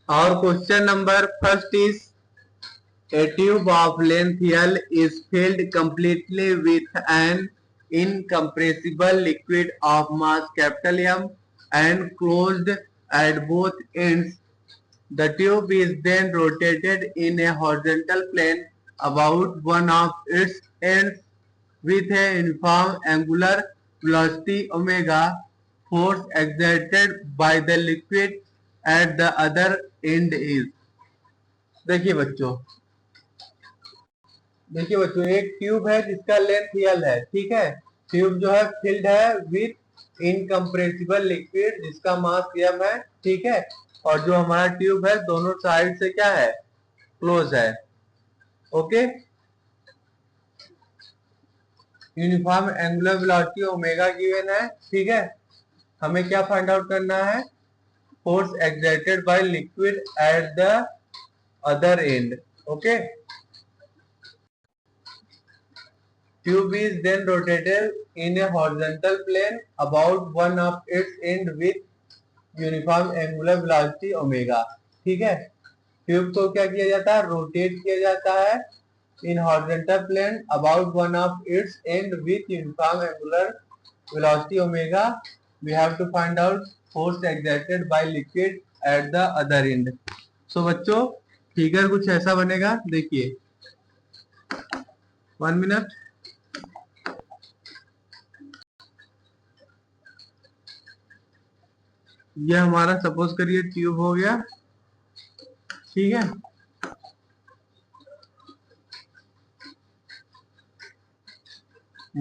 Our question number first is a tube of length L is filled completely with an incompressible liquid of mass capital M and closed at both ends. The tube is then rotated in a horizontal plane about one of its ends with a uniform angular velocity omega. Force exerted by the liquid at the other end is। देखिए बच्चों एक tube है जिसका length L है, ठीक है। Tube जो है फिल्ड है विथ इनकम्प्रेसिबल लिक्विड जिसका मास एम है, ठीक है। और जो हमारा ट्यूब है दोनों साइड से क्या है, क्लोज है। Okay, uniform angular velocity omega given है, ठीक है। हमें क्या फाइंड आउट करना है, force exerted by liquid at the other and. Okay, tube is then rotated in a horizontal plane about one of its end with uniform angular velocity omega, ठीक है। Tube को क्या किया जाता है, रोटेट किया जाता है in horizontal plane about one of its end with uniform angular velocity omega. We have to find out force exerted by liquid at the other end. So बच्चों फिगर कुछ ऐसा बनेगा, देखिए 1 मिनट। ये हमारा सपोज करिए ट्यूब हो गया, ठीक है।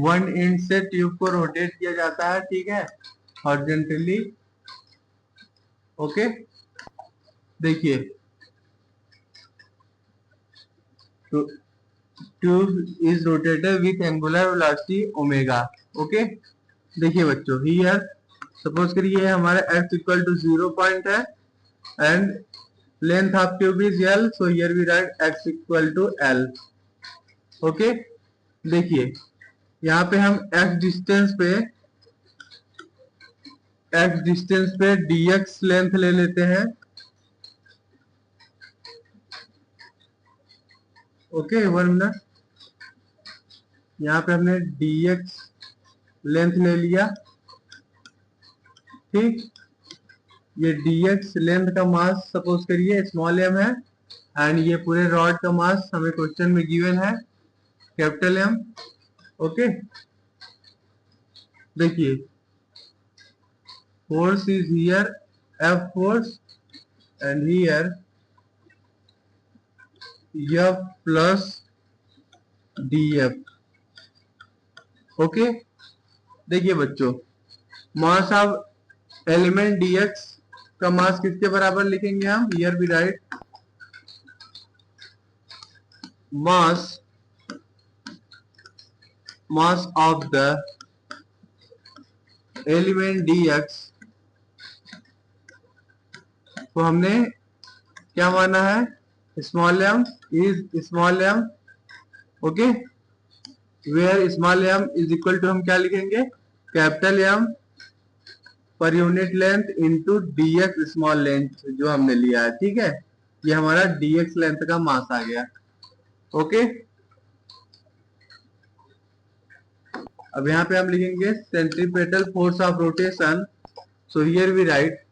वन एंड से ट्यूब को रोटेट किया जाता है, ठीक है, हॉरिजॉन्टली। ओके, देखिए tube is rotated with angular velocity omega. Okay, देखिए बच्चों हियर सपोज करिए हमारा x इक्वल टू 0 पॉइंट है and length of tube is l, so here we write x equal to l। Okay, देखिए यहाँ पे हम x डिस्टेंस पे dx लेंथ ले लेते हैं। ओके 1 मिनट, यहाँ पे हमने dx लेंथ ले लिया, ठीक। ये dx लेंथ का मास सपोज करिए स्मॉल m है एंड ये पूरे रॉड का मास हमें क्वेश्चन में गिवन है कैपिटल M। ओके, देखिए force is here F force and here F plus dF। Okay, देखिए बच्चों मास ऑफ एलिमेंट dx का मास किसके बराबर लिखेंगे हम, here we write mass of the element dx तो हमने क्या माना है, small m is small m। Okay, where small m is equal to हम क्या लिखेंगे, capital M per unit length into dx small length जो हमने लिया है, ठीक है। ये हमारा dx लेंथ का मास आ गया। ओके, अब यहाँ पे हम लिखेंगे centripetal force of rotation. So here we write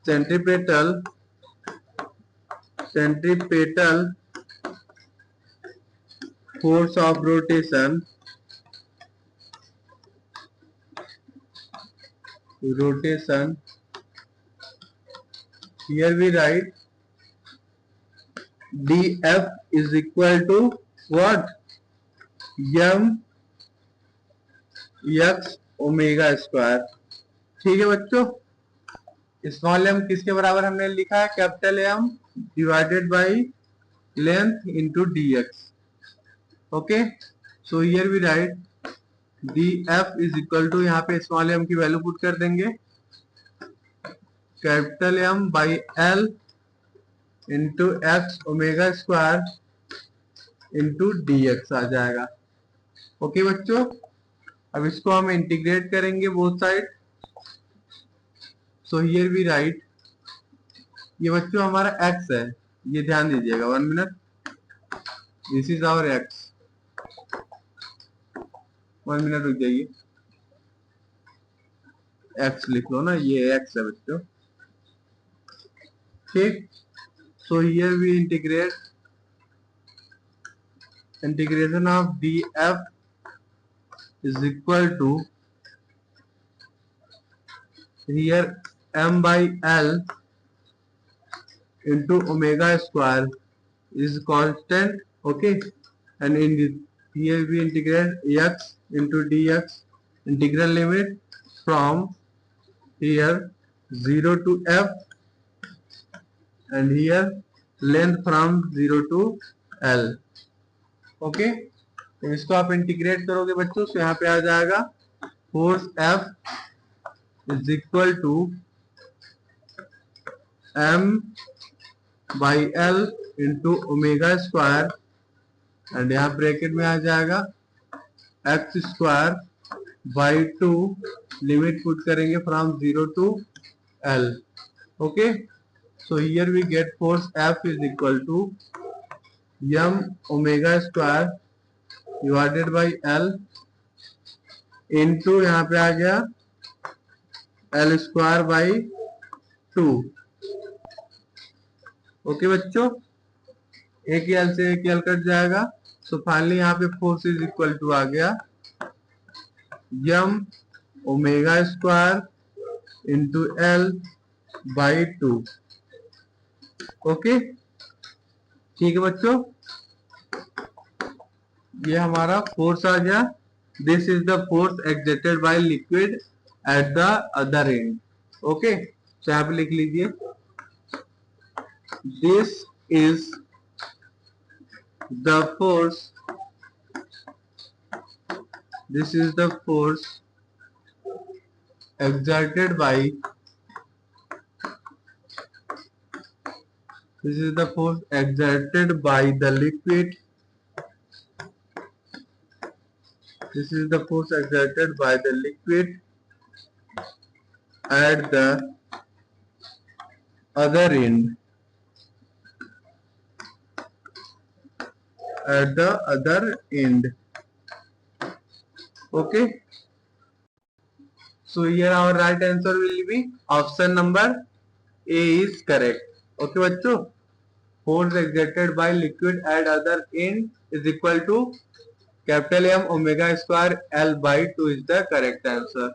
centripetal force of rotation here we write df is equal to what, m x omega square, ठीक है बच्चों। स्मॉल m किसके बराबर हमने लिखा है, capital M divided by length into dx। Okay, so here we write df is equal to, यहाँ पे स्मॉल m की वैल्यू पुट कर देंगे, capital M by L into X omega square into dx आ जाएगा। ओके बच्चों, अब इसको हम इंटीग्रेट करेंगे both side. So here we write, ये बच्चों हमारा x है, ये ध्यान दीजिएगा, 1 minute, this is our x, 1 minute रुक जाइए, x लिख लो ना, ये x है बच्चों, ठीक। So here we integration of df is equal to, here m by l into omega square is constant, okay, and in this, here we integrate x into dx, integral limit from here 0 to f, and here length from 0 to l, okay। तो इसको आप integrate करोगे बच्चों, तो यहाँ पे आ जाएगा force F is equal to m by l into omega square, and यहाँ ब्रैकेट में आ जाएगा x square by 2, limit put करेंगे from 0 to l, okay. So here we get force F is equal to m omega square divided by l into यहाँ पे आ गया l square by 2, okay बच्चों, एक एल से एक एल कट जाएगा। So finally यहाँ पे फोर्स इज इक्वल टू आ गया m omega square into l by 2, okay, ठीक है बच्चों, ये हमारा फोर्स आ गया। This is the force exerted by liquid at the other and, okay. तो यहाँ पे लिख लीजिए, this is the force, this is the force exerted by, this is the force exerted by the liquid, this is the force exerted by the liquid at the other end, at the other end, okay। So here our right answer will be option number A is correct, okay बच्चों। Force exerted by liquid at other end is equal to capital M omega square L by 2 is the correct answer.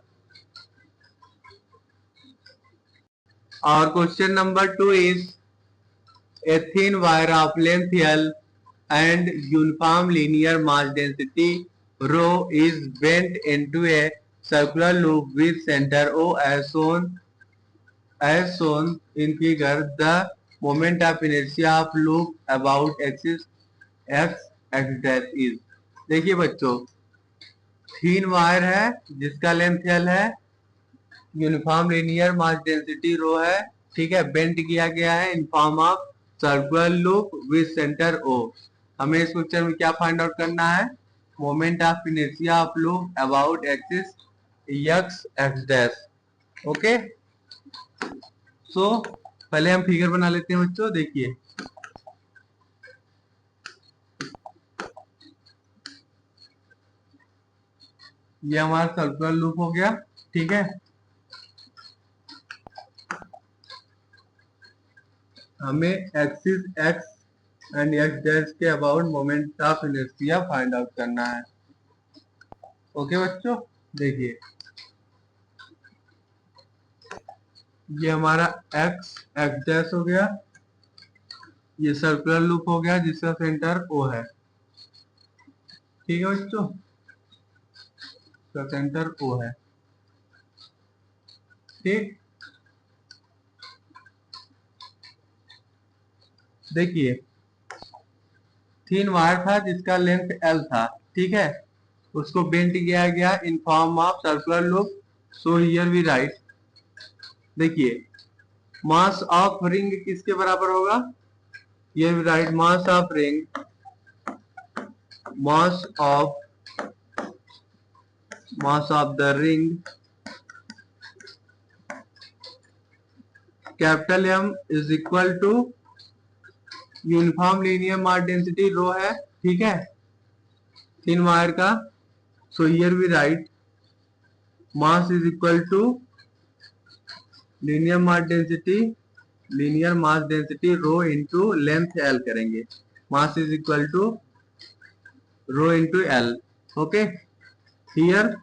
Our question number 2 is, a thin wire of length L and uniform linear mass density rho is bent into a circular loop with center O as shown in figure. The moment of inertia of loop about axis x dash is, देखिए बच्चों, थीन wire है जिसका length L है, uniform linear mass density rho है, ठीक है, bent किया गया है इन form of circular loop with centre O। हमें इस क्वेश्चन में क्या फाइंड आउट करना है, moment of inertia of loop about axis x dash, okay. So पहले हम फिगर बना लेते हैं बच्चों, देखिए ये हमारा सर्कुलर लूप हो गया, ठीक है। हमें axis x and x dash के about moment of inertia find out करना है, ओके बच्चों। देखिए ये हमारा x डैश हो गया, ये सर्कुलर लूप हो गया जिसका सेंटर O है, ठीक है बच्चों, इसका सेंटर O है, ठीक। देखिए थीन वायर था जिसका लेंथ L था, ठीक है, उसको बेंट किया गया in form of circular loop. So here we write, देखिए मास ऑफ रिंग किसके बराबर होगा, ये we write mass of ring, mass of mass of the ring capital M is equal to uniform linear mass density rho है, ठीक है, thin wire का. So here we write mass is equal to linear mass density rho into length L करेंगे. Mass is equal to rho into L. Okay, here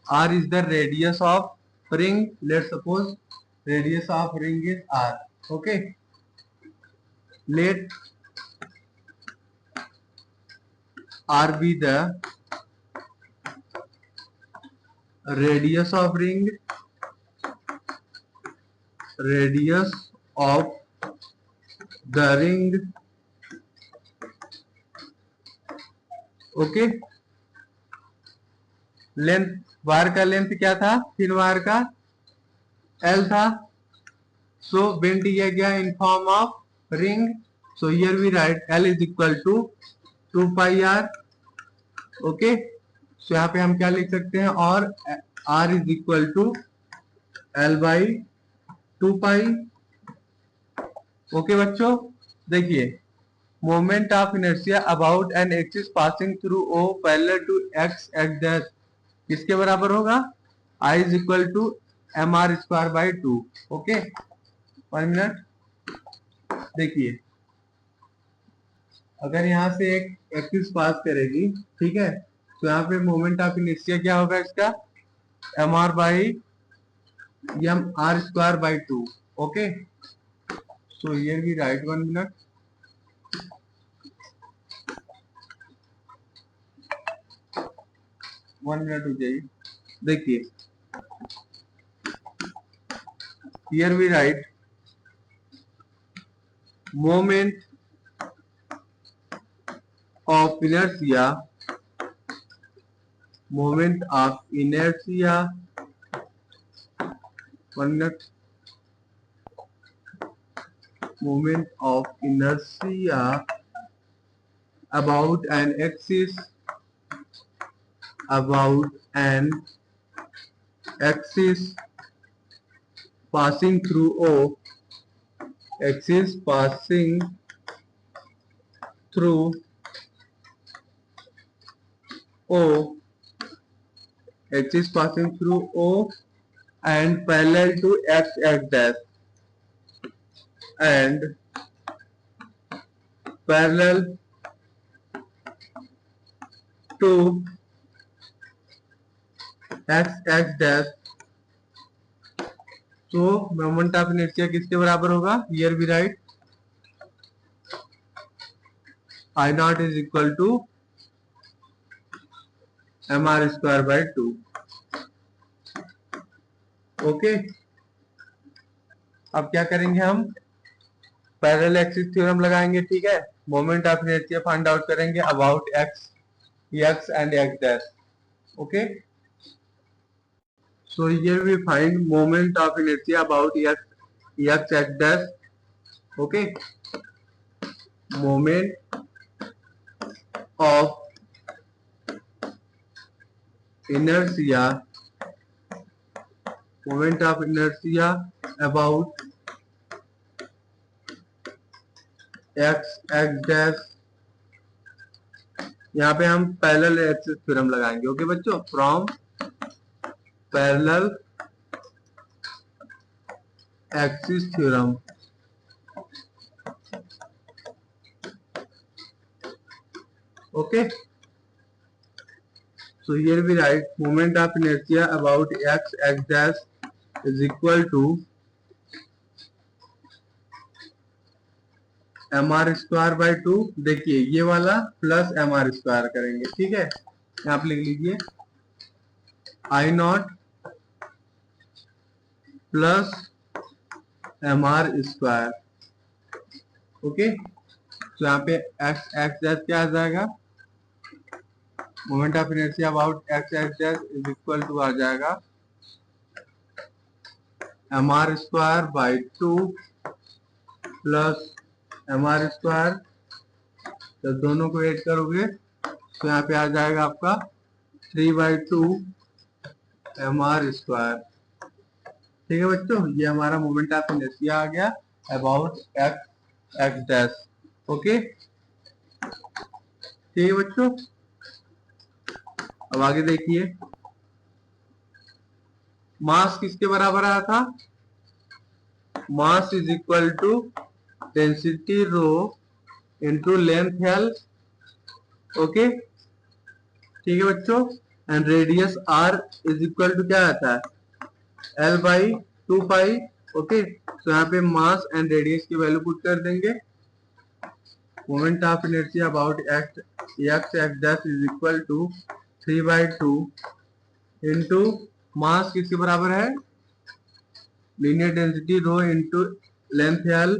R is the radius of ring. Let's suppose radius of ring is R. Okay, let r be the radius of ring, radius of the ring. Okay, length wire का length क्या था, फिर wire का L था. सो bent किया गया in form of ring. So here we write L is equal to 2 pi r. Okay, so यहाँ पे हम क्या लिख सकते हैं, और R is equal to L by 2 pi. Okay बच्चों, देखिए moment of inertia about an axis passing through O parallel to x dash किसके बराबर होगा, I is equal to mr square by 2. Okay, 1 minute. देखिए अगर यहाँ से एक एक्सिस पास करेगी, ठीक है, तो यहाँ पे मोमेंट ऑफ इनर्शिया क्या होगा इसका, M R by M R square by 2. Okay, so here we write 1 minute. हो जाएगी. देखिए here we write moment of inertia, moment of inertia, 1 minute, moment of inertia about an axis passing through O, axis passing through O, axis passing through O and parallel to x dash and parallel to x dash. तो moment of inertia किसके बराबर होगा, here we write I not is equal to M R square by 2. Okay, अब क्या करेंगे हम, parallel axis theorem लगाएंगे, ठीक है. Moment of inertia find out करेंगे about X and X dash. Okay, so here we find moment of inertia about x dash. Okay, moment of inertia about x dash. यहाँ पे हम parallel axis theorem लगाएंगे. Okay बच्चों, from parallel axis theorem. Okay, so here we write moment of inertia about x dash is equal to M R square by 2. देखिए ये वाला plus M R square करेंगे, ठीक है, यहाँ पे लिख लीजिए I naught plus M R square. Okay, तो यहाँ पे एक्स डैश क्या आ जाएगा, moment of inertia about X dash is equal to आ जाएगा M R square by 2 plus M R square. जब दोनों को ऐड करोगे तो यहाँ पे आ जाएगा आपका 3/2 mr²। ठीक है बच्चों, ये हमारा मोमेंट ऑफ इनर्शिया आ गया अबाउट एक्स डैश। ओके, ठीक है बच्चों। अब आगे देखिए, मास किसके बराबर आया था? Mass is equal to density rho into length L. Okay, ठीक है बच्चों। And radius R is equal to क्या आता है? L by 2 pi. ओके, तो यहाँ पे मास एंड रेडियस की वैल्यू पुट कर देंगे। Moment of inertia about X dash is equal to 3/2 into mass किसके बराबर है? Linear density rho into length L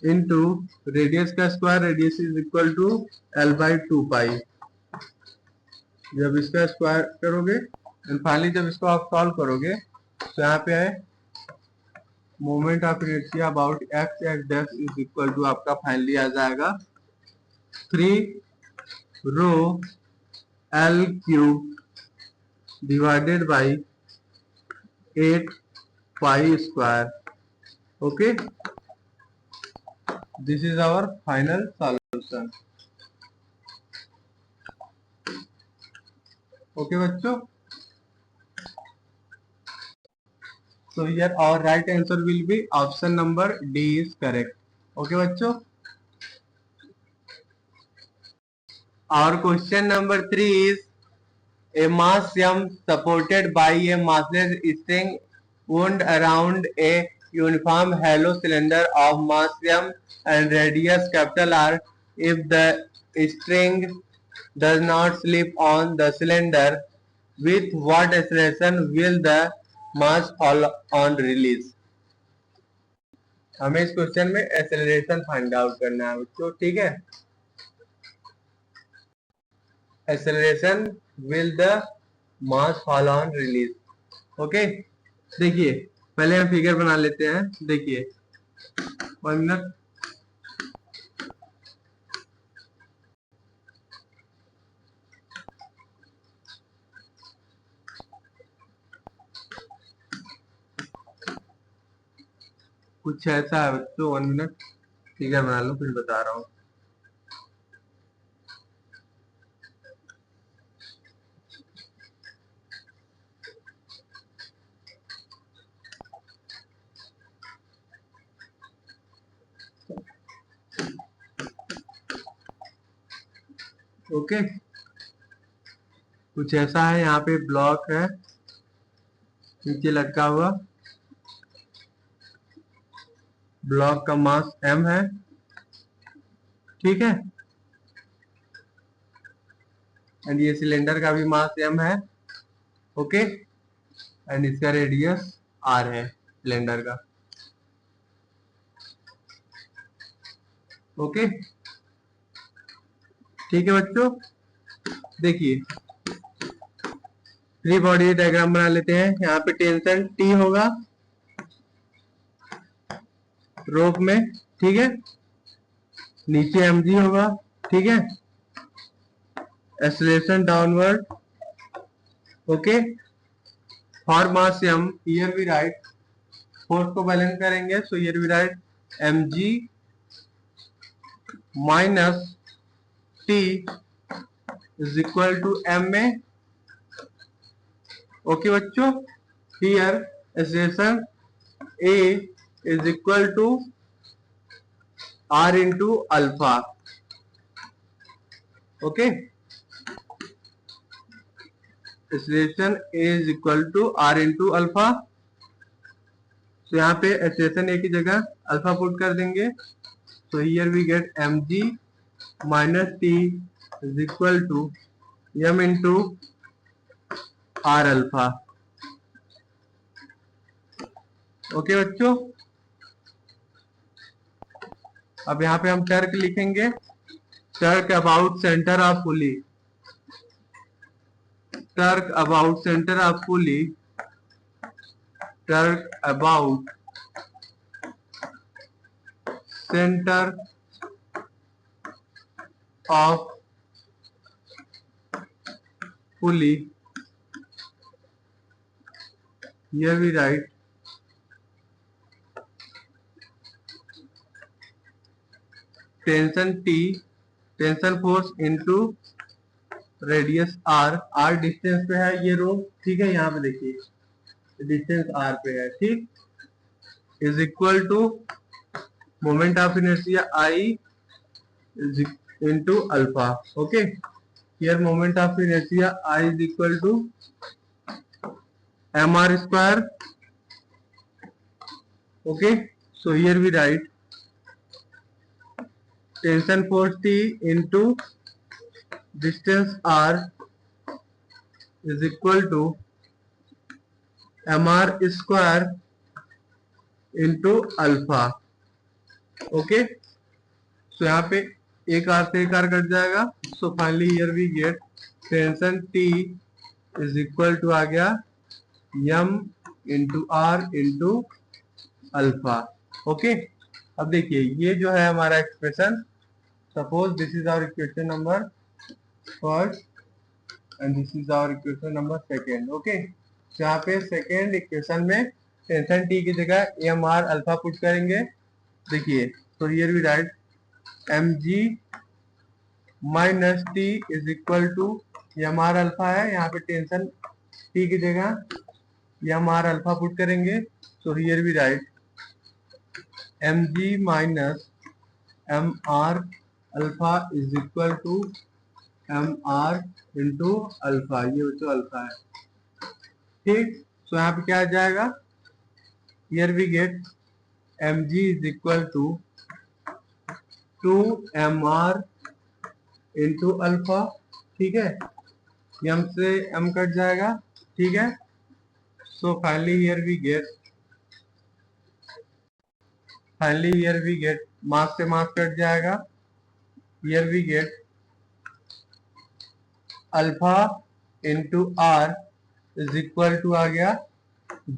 into radius का square, radius is equal to L by 2 pi. जब इसका square करोगे एंड फाइनली जब इसको आप सॉल्व करोगे तो यहाँ पे है moment of inertia about X dash is equal to आपका फाइनली आ जाएगा 3 rho L cube divided by 8 pi. Okay, this is our final solution. Okay बच्चों, so here our right answer will be option number D is correct. Okay बच्चों, our question number 3 is a mass m supported by a massless string wound around a uniform hollow cylinder of mass m and radius capital R. If the string does not slip on the cylinder, with what acceleration will the mass fall on release? हमें इस question में acceleration find out करना है बच्चों। ठीक है, acceleration will the mass fall on release. Okay, देखिए पहले हम फिगर बना लेते हैं। देखिए 1 मिनट। कुछ ऐसा है बच्चों, 1 मिनट फिगर बना लो फिर बता रहा हूँ। ओके, कुछ ऐसा है, यहाँ पे ब्लॉक है नीचे लटका हुआ, ब्लॉक का मास m है। ठीक है, एंड ये सिलेंडर का भी मास m है। ओके, एंड इसका रेडियस r है सिलेंडर का। ओके, ठीक है बच्चों। देखिए फ्री बॉडी डायग्राम बना लेते हैं। यहाँ पे टेंशन T होगा रोप में। ठीक है, नीचे mg होगा। ठीक है, acceleration downward. Okay, for mass m here we write, force को बैलेंस करेंगे so here we write mg minus T is equal to ma। Okay बच्चों, here acceleration A is equal to R into alpha. Okay, acceleration A is equal to R into alpha. तो यहाँ पे acceleration A की जगह alpha put कर देंगे। So here we get mg minus T is equal to m into r alpha। Okay बच्चों, अब यहाँ पे हम टर्क लिखेंगे। Torque about centre of pulley, torque about centre of pulley, torque about centre of pulley here we write tension T, tension force into radius R distance पे है ये रो, ठीक है, यहाँ पे देखिए डिस्टेंस R पे है, ठीक, is equal to moment of inertia I into alpha. Okay, here moment of inertia I is equal to mr square। Okay, so here we write tension force T into distance R is equal to mr square into alpha। Okay, so यहाँ पे एक R से एक R cut जाएगा, so finally here we get tension T is equal to आ गया m into R into alpha. Okay, अब देखिए ये जो है हमारा expression, suppose this is our equation number first and this is our equation number second. Okay, यहाँ पे सेकेंड इक्वेशन में टेंशन टी की जगह एम आर अल्फा पुट करेंगे। देखिए, तो here we write M G minus T is equal to M R alpha है, यहाँ पे टेंशन टी की जगह एम आर अल्फा पुट करेंगे। So here we write mg minus M R alpha is equal to M R into alpha, ये बच्चों alpha है, ठीक। सो यहाँ पे क्या आ जाएगा, here we get mg is equal to 2mr into alpha, ठीक है, m से m कट जाएगा, ठीक है। So finally here we get mass से मास कट जाएगा, here we get alpha into R is equal to आ गया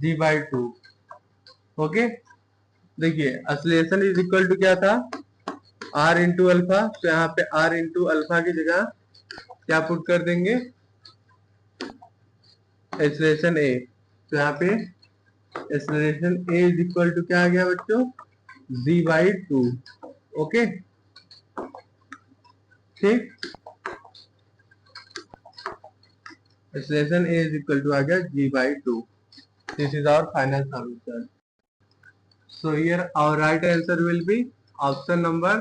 g/2। ओके, देखिए एक्सीलरेशन इज इक्वल टू क्या था, r इंटू अल्फा, तो यहाँ पे r इंटू अल्फा की जगह क्या पुट कर देंगे, एक्सीलरेशन a, तो यहाँ पे acceleration a is equal to क्या आ गया बच्चों, g/2। ओके, ठीक, acceleration a is equal to आ गया g/2। This is our final solution. So here our right answer will be option number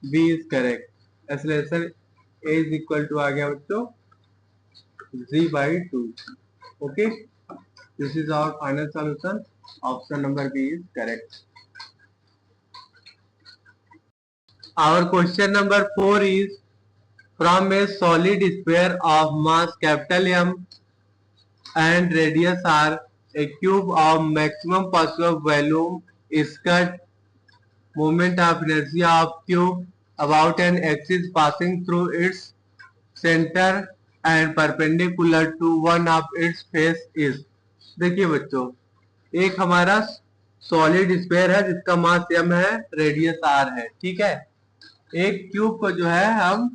B is correct. Acceleration a is equal to आ गया बच्चों g/2। Okay, this is our final solution, option number B is correct. Our question number 4 is, from a solid sphere of mass capital M and radius R, a cube of maximum possible volume is cut. Moment of inertia of cube about an axis passing through its center and perpendicular to one of its face is। देखिए बच्चों, एक हमारा solid sphere है जिसका मास m है, radius r है, ठीक है। एक क्यूब को जो है हम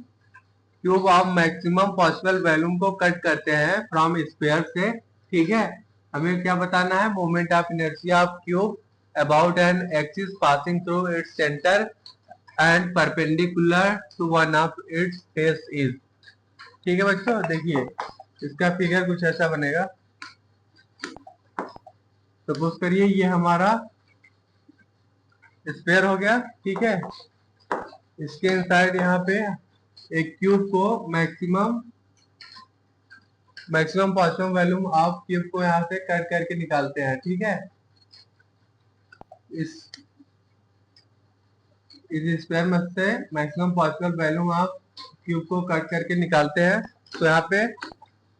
cube of maximum possible volume को कट करते हैं फ्रॉम स्फीयर से, ठीक है। हमें क्या बताना है, moment of inertia of cube about an axis passing through its centre and perpendicular to one of its face is. ठीक है बच्चों, देखिए इसका फिगर कुछ ऐसा बनेगा। सपोज करिए ये हमारा स्फीयर हो गया, ठीक है, इसके इनसाइड यहाँ पे एक क्यूब को maximum possible volume of cube को यहाँ से कट करके निकालते हैं, ठीक है। इस स्क्वायर में से maximum possible volume of cube को कट करके निकालते हैं। तो यहाँ पे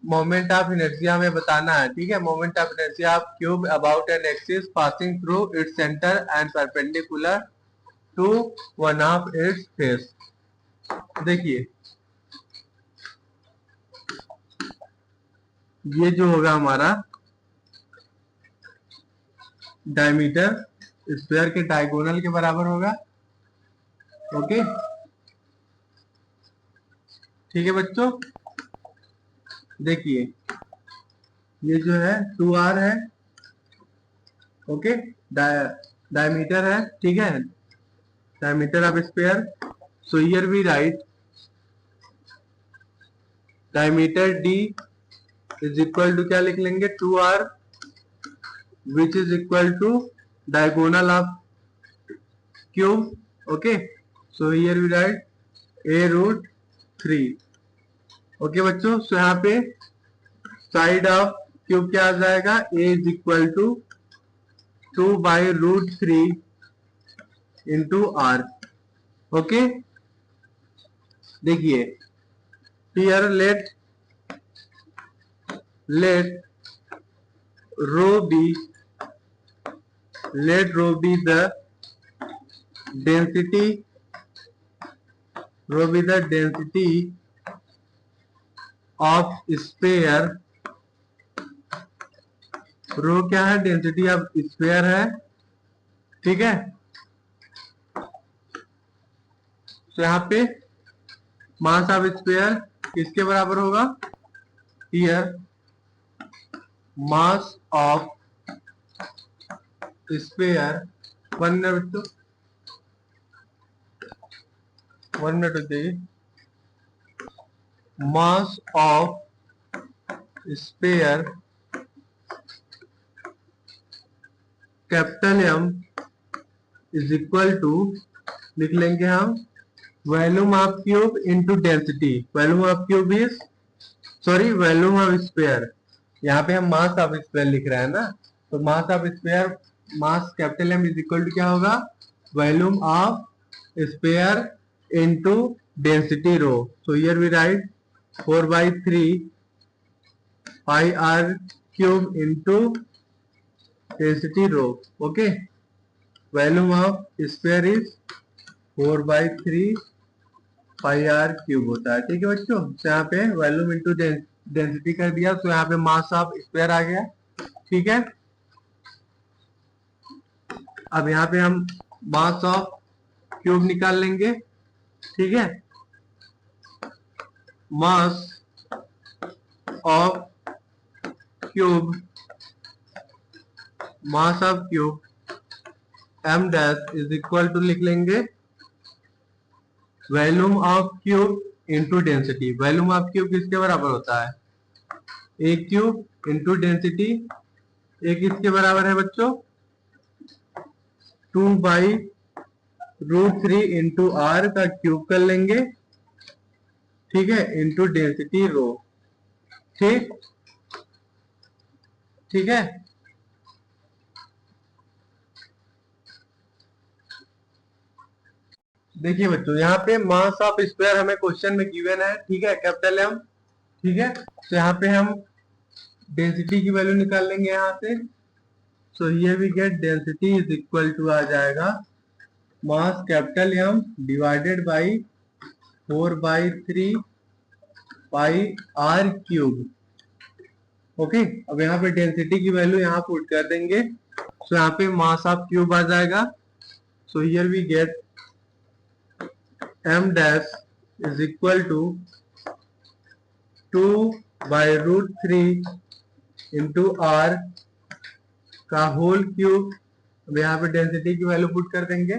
मोमेंट ऑफ इनर्शिया हमें बताना है, ठीक है। Moment of inertia of cube about an axis passing through its centre and perpendicular to one of its face. देखिए ये जो होगा हमारा डायमीटर स्क्वायर के डायगोनल के बराबर होगा। ओके, ठीक है बच्चों, देखिए ये जो है 2r है, ओके, डायमीटर है, ठीक है, diameter of sphere. So here we write diameter D is equal to, क्या लिख लेंगे, 2r, which is equal to diagonal of cube. Okay, so here we write a√3। Okay बच्चों, सो यहाँ पे साइड ऑफ क्यूब क्या आ जाएगा, a is equal to 2/√3 into R. Okay, देखिए here let rho be the density, of sphere। Rho क्या है, density of sphere है, ठीक है। तो यहाँ पे मास ऑफ स्फीयर किसके बराबर होगा, here mass of sphere, 1 minute बच्चों, 1 मिनट हो जाइए। Mass of sphere capital M is equal to, लिख लेंगे हम, volume of cube into density. Volume of cube is, sorry, volume of sphere, यहाँ पे हम मास ऑफ स्फीयर लिख रहे हैं ना, तो mass of sphere, mass capital M is equal to क्या होगा, volume of sphere into density rho. So here we write 4/3 pi R cube into density rho. Okay, volume of sphere is 4/3 pi R cube होता है, ठीक है बच्चों। तो यहाँ पे वॉल्यूम इंटू डेंसिटी कर दिया, तो यहाँ पे मास ऑफ स्फीयर आ गया, ठीक है। अब यहाँ पे हम मास ऑफ क्यूब निकाल लेंगे, ठीक है। Mass of cube, m dash is equal to, लिख लेंगे, volume of cube into density. Volume of cube किसके बराबर होता है, a cube into density. a किसके बराबर है बच्चों, 2/√3 इंटू आर का क्यूब कर लेंगे, ठीक है, इंटू डेंसिटी रो, ठीक, ठीक है। देखिए बच्चों, यहाँ पे मास ऑफ स्क्वायर हमें क्वेश्चन में गिवन है, ठीक है, कैपिटल M, ठीक है। तो यहाँ पे हम डेंसिटी की वैल्यू निकाल लेंगे यहाँ से। So here we get density is equal to, आ जाएगा mass capital M divided by 4/3 pi R cube. Okay, अब यहाँ पे डेंसिटी की वैल्यू यहाँ पुट कर देंगे, सो यहाँ पे मास ऑफ क्यूब आ जाएगा। So here we get m dash is equal to 2/√3 into r का होल क्यूब। अब यहाँ पे डेंसिटी की वैल्यू पुट कर देंगे,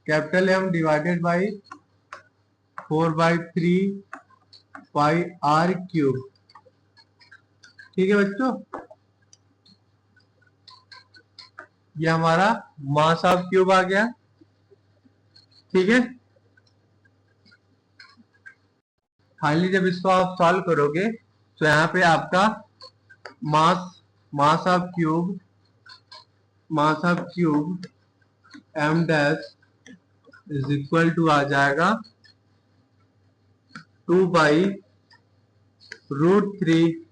capital M divided by 4/3 pi R cube, ठीक है बच्चों। ये हमारा मास ऑफ क्यूब आ गया, ठीक है। फाइनली जब इसको आप सॉल्व करोगे तो यहाँ पे आपका mass of cube m dash is equal to आ जाएगा 2/√3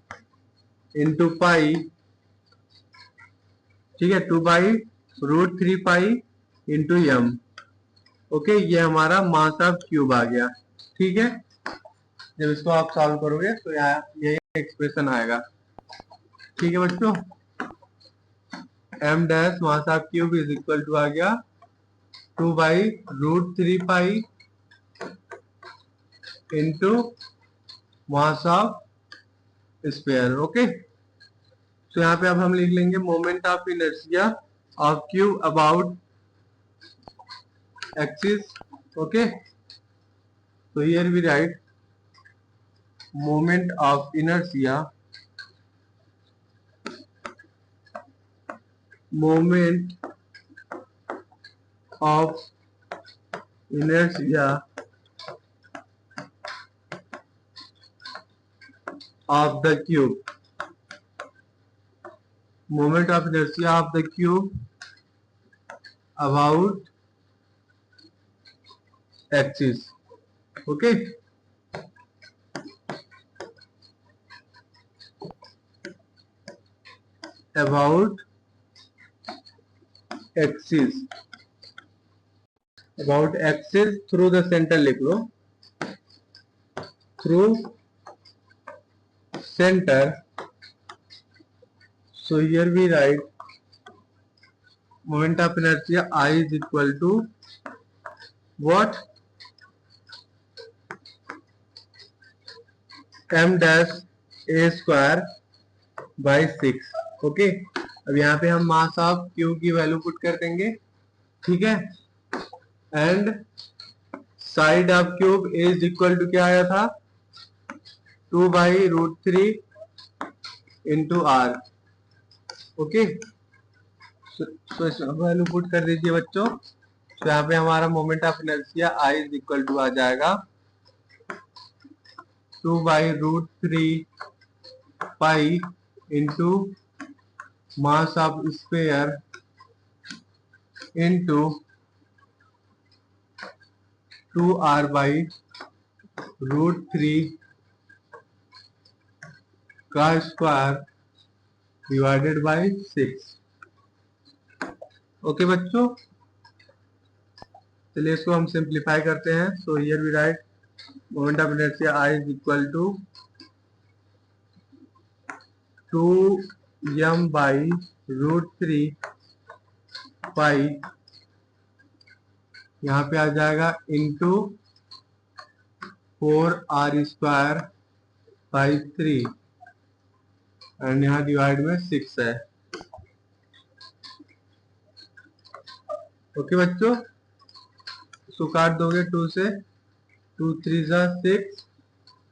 इंटू पाई, ठीक है, 2/√3 पाई इंटू m। ओके, ये हमारा मास ऑफ क्यूब आ गया, ठीक है। जब इसको आप सॉल्व करोगे तो यहाँ ये एक्सप्रेशन आएगा, ठीक है बच्चों। m dash mass of cube is equal to आ गया 2/√3 pi into mass of square. Okay, तो यहाँ पे अब हम लिख लेंगे moment of inertia of cube about axis. Okay, so here we write moment of inertia of the cube, moment of inertia of the cube about axis. Okay, about axis through the center लिख लो, through center. So here we write moment of inertia I is equal to what? m dash a square by 6. Okay, अब यहाँ पे हम mass of cube की value put कर देंगे. ठीक है, and side of cube is equal to क्या आया था? 2/√3 into R. Okay, so value put कर दीजिए बच्चों. तो यहाँ पे हमारा moment of inertia I is equal to आ जाएगा 2/√3 pi into mass of sphere into 2r/√3 का स्क्वायर डिवाइडेड बाय 6. ओके बच्चों, चलिए इसको हम सिंप्लीफाई करते हैं. So here we write moment of inertia I is equal to 2m/√3 pi, यहाँ पे आ जाएगा इंटू 4r² एंड यहाँ डिवाइड में 6 है. ओके बच्चों, इसको काट दोगे 2 से, 2 3 6.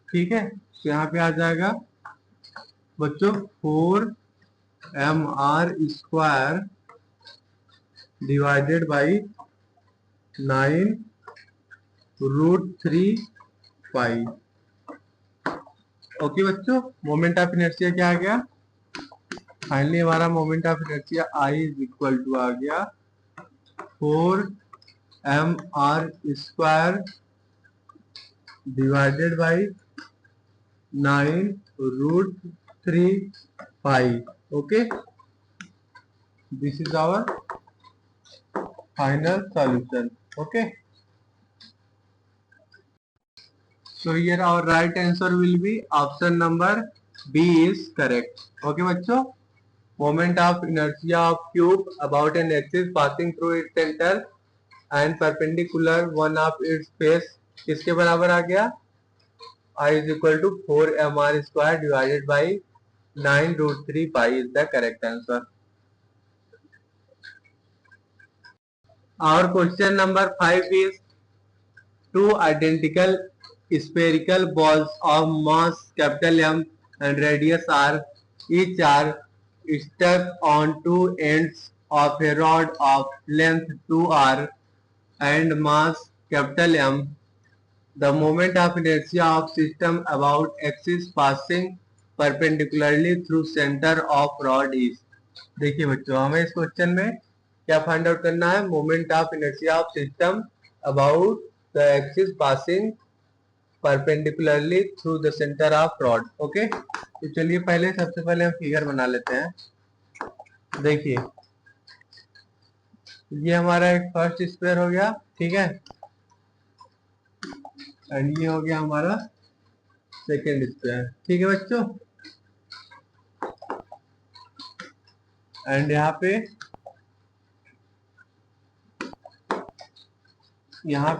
ठीक है, तो यहाँ पे आ जाएगा बच्चों 4mr² divided by 9√3 pi. Okay बच्चों, मोमेंट ऑफ इनर्शिया क्या आ गया? फाइनली हमारा moment of inertia I is equal to आ गया 4mr² divided by 9√3 pi. Okay, this is our final solution. Okay, so here our right answer will be option number B is correct. Okay बच्चों, moment of inertia of cube about an axis passing through its center and perpendicular one of its face किसके बराबर आ गया? I is equal to 4mr² divided by 9√3 pi is the correct answer. Our question number 5 is two identical spherical balls of mass capital M and radius R each are stuck on two ends of a rod of length 2r and mass capital M. The moment of inertia of system about axis passing perpendicularly through center of rod is. देखिए बच्चों, हमें इस question में क्या find out करना है? Moment of inertia of system about the axis passing perpendicularly through the centre of rod. Okay, तो चलिए सबसे पहले हम फिगर बना लेते हैं. देखिए, ये हमारा एक फर्स्ट स्क्वायर हो गया. ठीक है, एंड ये हो गया हमारा सेकेंड स्क्वायर. ठीक है बच्चों, एंड यहाँ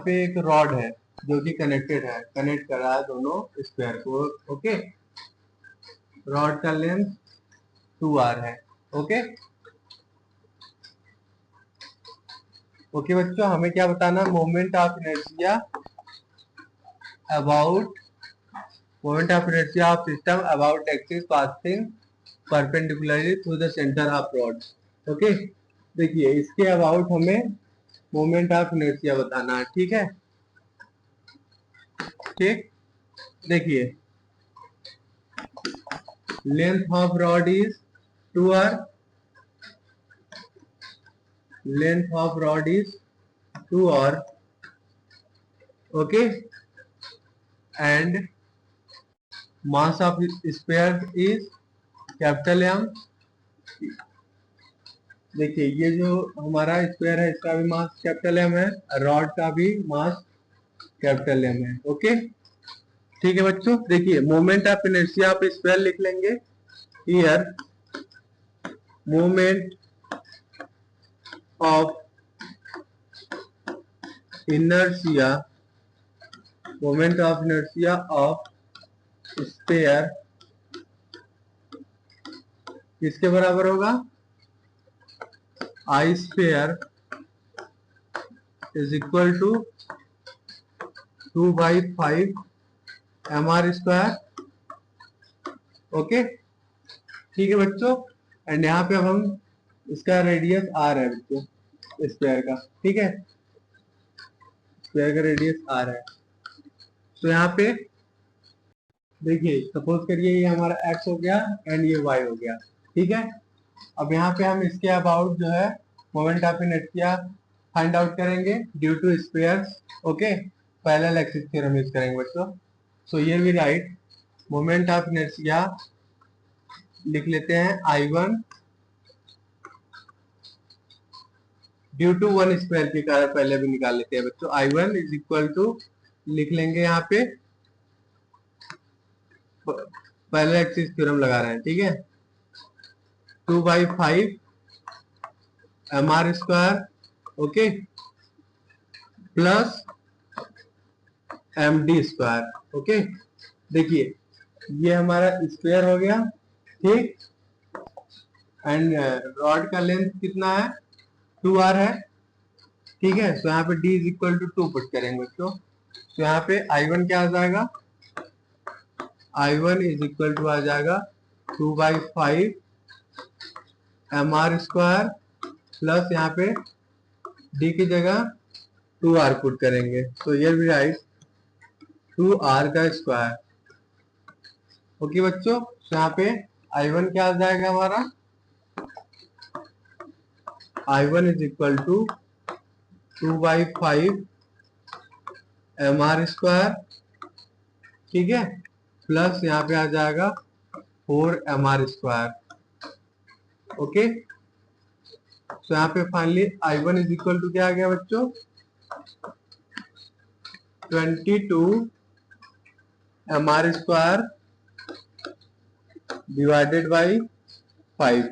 पे एक रॉड है जो कि कनेक्ट कर रहा है दोनों स्क्वायर को. ओके, रॉड का लेंथ 2r है। ओके ओके बच्चों, हमें क्या बताना, moment of inertia about system about axis passing perpendicularly through the centre of rod. Okay, देखिए इसके अबाउट हमें मोमेंट ऑफ इनर्शिया बताना है। ठीक है, ठीक, देखिए length of rod is 2r, length of rod is 2r, okay, and mass of sphere is capital M। देखिए ये जो हमारा स्क्वायर है इसका भी मास कैपिटल M है, रॉड का भी मास कैपिटल M है। ओके, ठीक है बच्चों, देखिए मोमेंट ऑफ इनर्शिया आप स्क्वायर लिख लेंगे here, moment of inertia, moment of inertia of sphere किसके बराबर होगा, I square is equal to 2/5 mr square. Okay, ठीक है बच्चों, एंड यहाँ पे अब हम इसका रेडियस r है बच्चों स्क्वायर का। ठीक है, स्क्वायर का रेडियस r है। तो यहाँ पे देखिए सपोज करिए ये हमारा x हो गया एंड ये y हो गया। ठीक है, अब यहाँ पे हम इसके अबाउट जो है moment of inertia find out करेंगे due to squares. Okay, parallel axis theorem use करेंगे बच्चों। So here we write moment of inertia, लिख लेते हैं I1 due to one square के कारण पहले भी निकाल लेते हैं बच्चों। I1 इज इक्वल टू, लिख लेंगे यहाँ पे पैरेलल एक्सिस थ्योरम लगा रहे हैं। ठीक है, 2/5 mr square, okay, plus md square. Okay, देखिए ये हमारा स्क्वायर हो गया, ठीक, एंड रॉड का लेंथ कितना है, 2r है। ठीक है, तो यहाँ पे d is equal to 2 put करेंगे बच्चों। तो यहाँ पे I1 क्या आ जाएगा, I1 इज इक्वल टू आ जाएगा 2/5 mr स्क्वायर प्लस यहाँ पे d की जगह 2r पुट करेंगे। तो ये भी राइट 2r का स्क्वायर। ओके बच्चों, तो यहाँ पे I1 क्या आ जाएगा हमारा, I1 is equal to 2/5 mr square, ठीक है, प्लस यहाँ पे आ जाएगा 4 mr स्क्वायर। ओके, तो यहाँ पे finally I1 is equal to क्या आ गया बच्चों, 22 mr square divided by 5।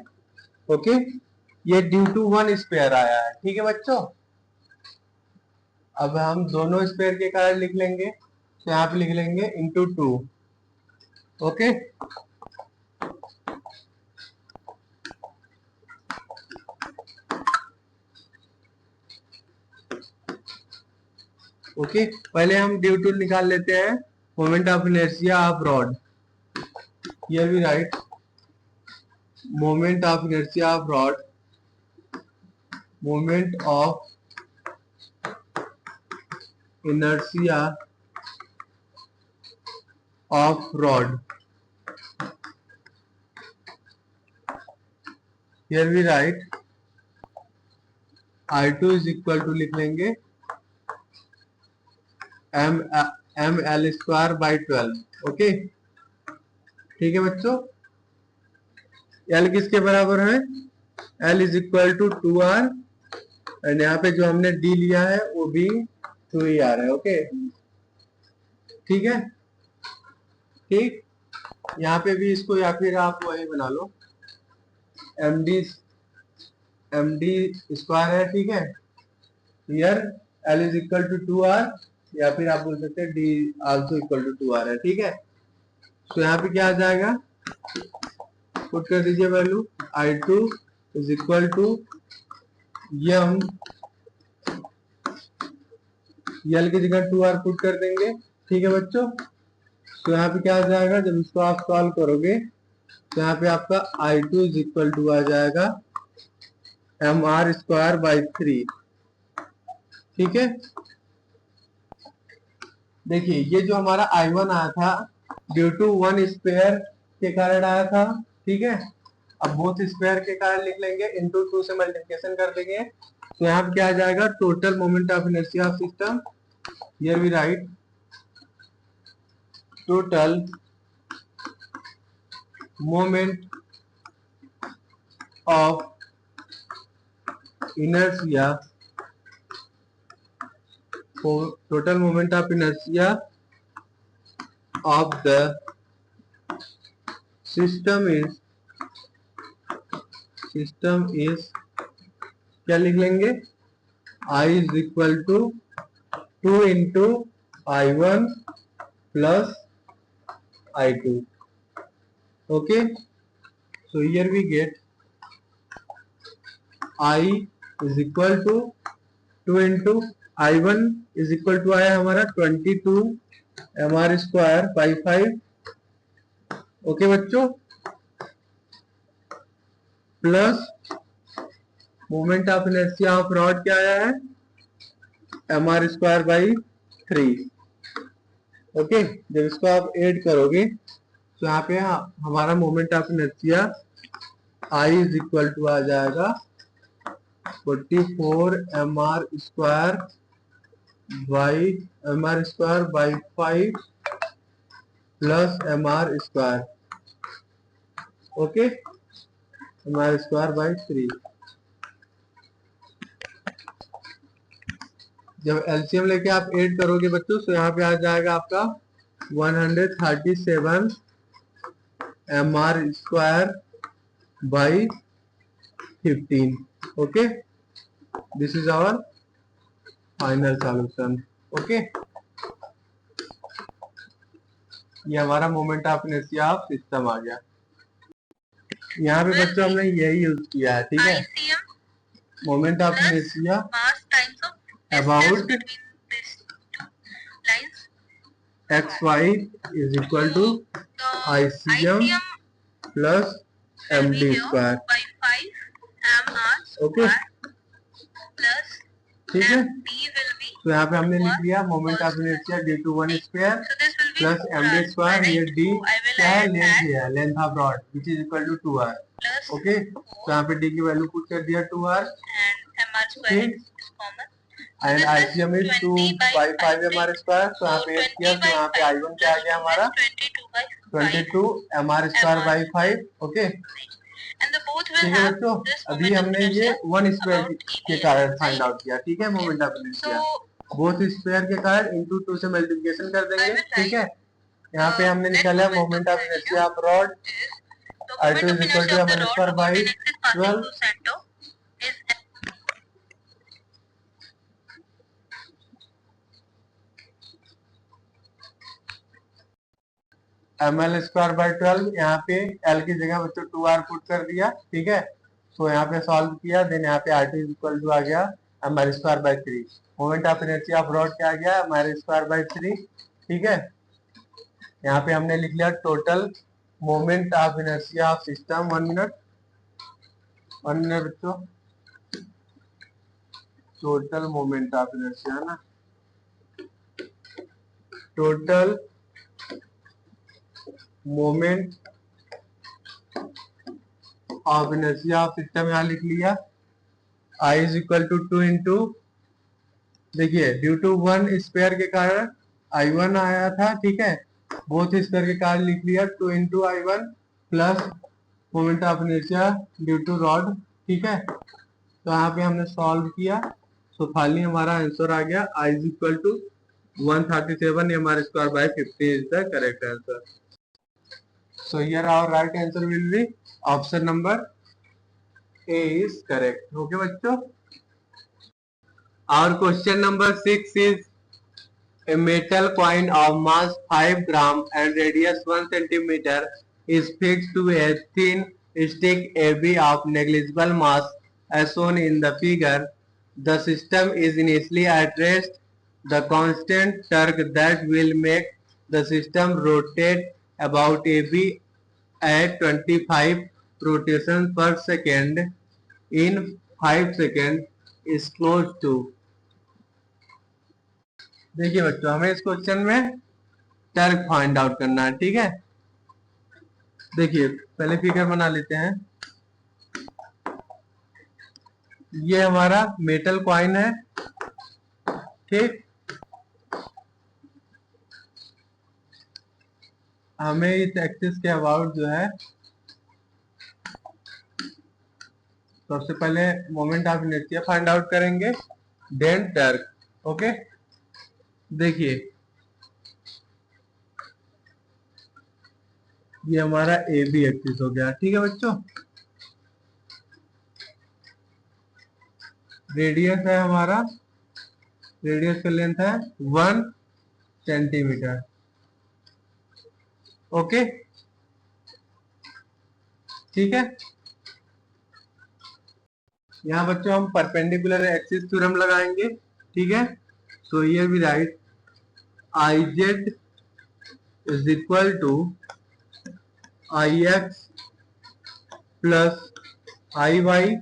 Okay, ये ड्यू टू वन स्क्वायर आया है। ठीक है बच्चों, अब हम दोनों स्क्वायर के कारण लिख लेंगे, तो यहाँ पे लिख लेंगे इंटू 2। ओके, ओके, पहले हम ड्यू टू निकाल लेते हैं moment of inertia of rod. ये भी write moment of inertia of rod, moment of inertia of rod, here we write I2 is equal to, लिख लेंगे m l square by 12। Okay, ठीक है बच्चों, l किसके बराबर है, l is equal to 2r and यहाँ पे जो हमने d लिया है वो भी 2r है। ओके, ठीक है, ठीक, यहाँ पे भी इसको या फिर आप वही बना लो md स्क्वायर है। ठीक है, here l is equal to 2r या फिर आप बोल सकते हैं d also equal to 2r है। ठीक है, तो यहाँ पे क्या आ जाएगा पुट कर दीजिए value I2 is equal to m, L की जगह 2r पुट कर देंगे। ठीक है बच्चों, तो यहाँ पे क्या आ जाएगा, जब इसको आप सॉल्व करोगे तो यहाँ पे आपका I2 इज इक्वल टू आ जाएगा mr²/3। ठीक है, देखिए ये जो हमारा I1 आया था ड्यू टू वन स्पेयर के कारण आया था। ठीक है, अब बोथ स्पेयर के कारण लिख लेंगे, इंटू 2 से मल्टीप्लिकेशन कर देंगे, तो यहाँ पे क्या आ जाएगा, total moment of inertia of system, here we write total moment of inertia, total moment of inertia of the system is क्या लिख लेंगे, I is equal to 2 into I1 plus I2। okay, so here we get I is equal to 2 into I1 is equal to आया हमारा 22 mr²/5। Okay बच्चों, plus moment of inertia of rod क्या आया है, mr²/3। Okay, जब इसको आप add करोगे तो यहाँ पे हमारा moment of inertia I is equal to आ जाएगा 44 mr²/5 plus mr², okay, mr²/3। जब एलसीएम लेके आप ऐड करोगे बच्चों तो यहाँ पे आ जाएगा आपका 137 mr²/15। Okay, this is our final solution. Okay, ये हमारा moment of inertia of system आ गया। यहाँ पे बच्चों हमने यही यूज किया है। ठीक है, moment of inertia about xy is equal to ICM plus md²। Okay, ठीक है, तो यहाँ पे हमने लिख लिया moment of inertia due to one square plus md²। ये d क्या है, लेंथ है, length of rod which is equal to 2r। Okay, तो यहाँ पे d की वैल्यू पुट कर दिया 2r, and ICM is 2/5 mr²। तो यहाँ पे ऐड किया तो यहाँ पे I1 क्या आ गया हमारा 22 mr²/5। ओके, ठीक है बच्चों, अभी हमने ये वन स्क्वायर के कारण फाइंड आउट किया। ठीक है, moment of inertia both square के कारण इंटू 2 से मल्टीप्लिकेशन कर देंगे। ठीक है, यहाँ पे हमने निकाला moment of inertia of rod I2 is equal to mr²/12 ml²/12। यहाँ पे L की जगह बच्चों 2r पुट कर दिया। ठीक है, तो यहाँ पे सॉल्व किया, देन यहाँ पे I2 इज इक्वल टू आ गया mr²/3। Moment of inertia of rod क्या आ गया, mr²/3। ठीक है, यहाँ पे हमने लिख लिया total moment of inertia of system. 1 minute बच्चों, टोटल मोमेंट ऑफ इनर्शिया है ना, total moment of inertia of system यहाँ लिख लिया, I is equal to 2 into, देखिए ड्यू टू वन स्पेयर के कारण I1 आया था। ठीक है, बोथ स्पेयर के कारण लिख लिया 2 into I1 plus moment of inertia due to rod. ठीक है, तो यहाँ पे हमने सॉल्व किया, तो फाइनली हमारा आंसर आ गया I is equal to 137 mr²/15 is the correct answer. So here our right answer will be option number A is correct. Okay बच्चों, our question number 6 is a metal coin of mass 5 gram and radius 1 centimeter is fixed to a thin stick AB of negligible mass as shown in the figure, the system is initially at rest. The constant torque that will make the system rotate about AB at 25 rotations per second in 5 seconds is close to। देखिए बच्चों, हमें इस question में Turk find out करना है, ठीक है। देखिए पहले फिगर बना लेते हैं। ये हमारा मेटल कॉइन है, ठीक। हमें इस एक्सिस के अबाउट जो है सबसे पहले moment of inertia find out करेंगे, देन टर्क। ओके, देखिए ये हमारा ए बी एक्सिस हो गया, ठीक है बच्चों। रेडियस है हमारा, रेडियस का लेंथ है 1 सेंटीमीटर। ओके, ठीक है। यहाँ बच्चों हम परपेंडिकुलर एक्सिस थ्योरम लगाएंगे, ठीक है। So here we write I Z is equal to I X plus I Y.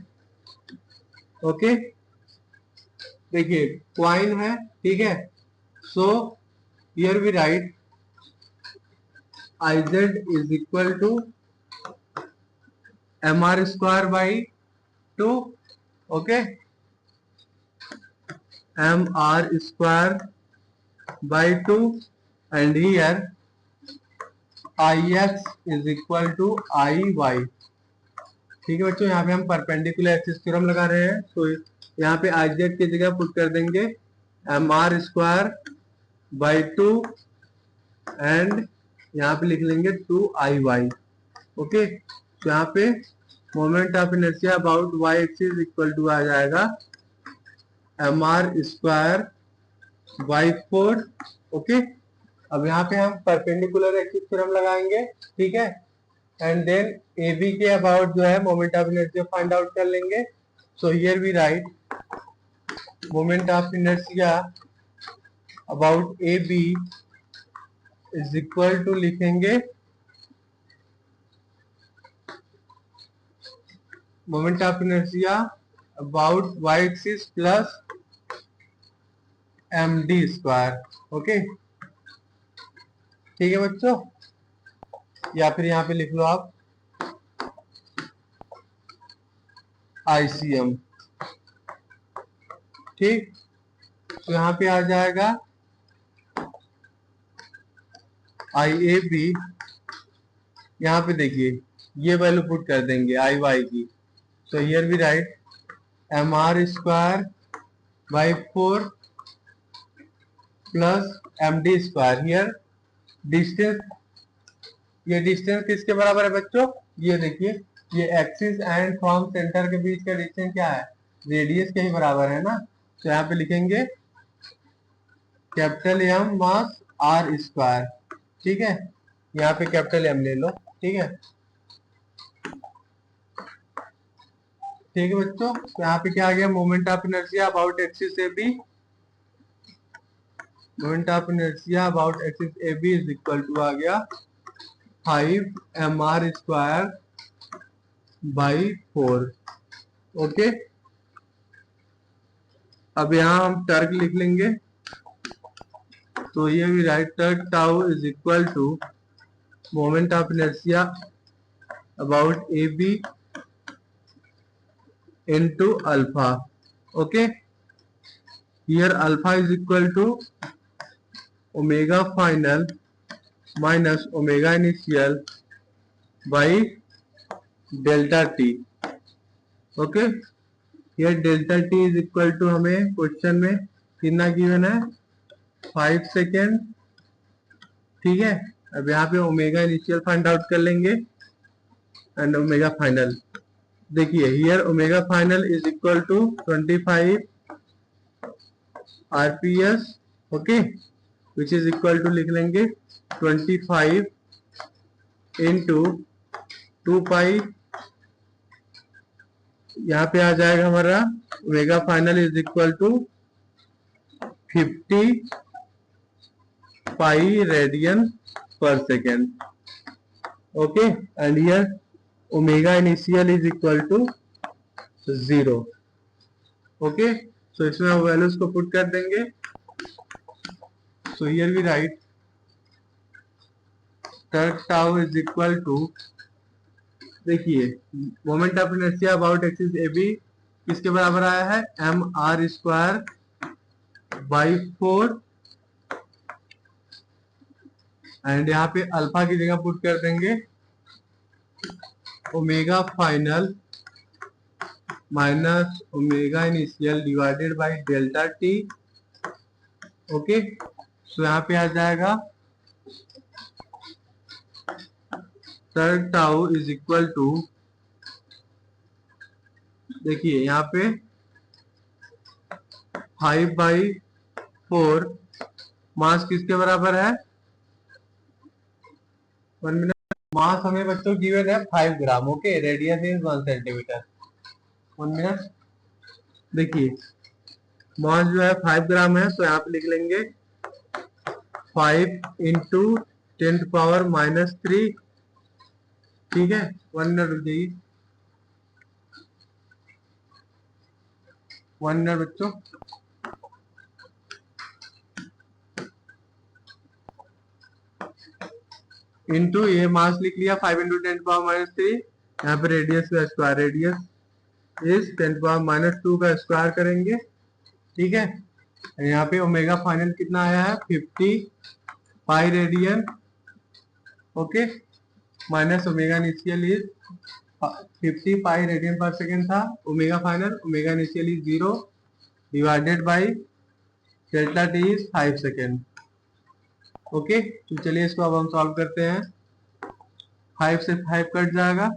Okay, देखिए क्वाइन है, ठीक है। So here we write I Z is equal to M R square by 2। Okay, M R square by 2 and here I X is equal to I Y, ठीक है बच्चों। यहाँ पे हम परपेंडिकुलर एक्सिस थ्योरम लगा रहे हैं। तो यहाँ पे आई जेड की जगह पुट कर देंगे M R square by 2 and यहाँ पे लिख लेंगे 2 आई वाई। ओके, तो यहाँ पे moment of inertia about Y axis equal to आ जाएगा M R square by 4। Okay, अब यहाँ पे हम परपेंडिकुलर एक्सिस थ्योरम लगाएंगे, ठीक है। एंड देन ए बी के अबाउट जो है moment of inertia find out कर लेंगे। So here we write moment of inertia about A B is equal to लिखेंगे moment of inertia about Y axis plus M D square. Okay, ठीक है बच्चों, या फिर यहाँ पे लिख लो आप ICM, ठीक। तो यहाँ पे आ जाएगा IAB। यहाँ पे देखिए ये वैल्यू पुट कर देंगे आई वाई की। So here we write M R square by 4 plus M D square. Here distance, ये डिस्टेंस किसके बराबर है बच्चों? ये देखिए, ये एक्सिस एंड फ्रॉम सेंटर के बीच का डिस्टेंस क्या है? रेडियस के ही बराबर है ना। तो यहाँ पे लिखेंगे capital M mass R square, ठीक है। यहाँ पे कैपिटल एम ले लो, ठीक है। ठीक है बच्चों, तो यहाँ पे क्या आ गया? Moment of inertia about axis A B, moment of inertia about axis A B is equal to आ गया 5 M R square by 4। Okay, अब यहाँ हम टर्क लिख लेंगे। तो ये भी write torque tau is equal to moment of inertia about A B into alpha। okay, here alpha is equal to omega final minus omega initial by delta t। okay, here delta t is equal to हमें question में कितना given है? 5 second, ठीक है। अब यहाँ पे omega initial find out कर लेंगे एंड ओमेगा फाइनल। देखिए here omega final is equal to 25 RPS. Okay, which is equal to लिख लेंगे 25 इंटू 2 पाई यहाँ पे आ जाएगा हमारा omega final is equal to 50 pi radian per second. Okay, and here omega initial is equal to 0. Okay, so इसमें हम values को पुट कर देंगे. So here we write torque tau is equal to, देखिए moment of inertia about axis A B किसके बराबर आया है, M R square by 4, and यहाँ पे अल्फा की जगह पुट कर देंगे omega final minus omega initial divided by delta T. Okay, so यहाँ पे आ जाएगा torque tau is equal to, देखिए यहाँ पे 5/4 मास किसके बराबर है, 1 मिनट. मास हमें बच्चों गिवन है 5 gram. Okay, radius is 1 centimetre. 1 minute. देखिए मास जो है 5 ग्राम है, तो यहाँ पे लिख लेंगे 5 इंटू 10⁻³ ठीक है. 1 मिनट रुक जाइए, 1 मिनट बच्चों. इंटू ये मास लिख लिया 5 इंटू 10⁻³ यहाँ पे रेडियस का स्क्वायर, रेडियस इज 10⁻² का स्क्वायर करेंगे. ठीक है, यहाँ पे ओमेगा फाइनल कितना आया है 50 pi radian. Okay, minus omega initial is 50 pi radian per second था. Omega final, omega initial is 0 divided by delta T is 5 second. Okay, तो चलिए इसको अब हम सॉल्व करते हैं. 5 से 5 कट जाएगा.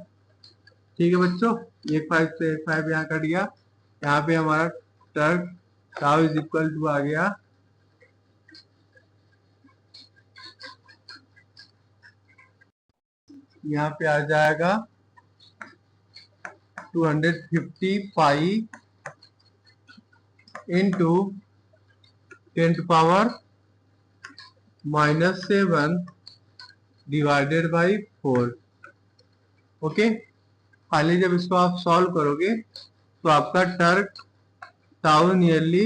ठीक है बच्चों, एक 5 से 5 यहाँ कट गया. यहाँ पे हमारा torque tau is equal to आ गया यहाँ पे आ जाएगा 250 pi into 10⁻⁻7 divided by 4. Okay, finally जब इसको आप सॉल्व करोगे तो आपका torque tau nearly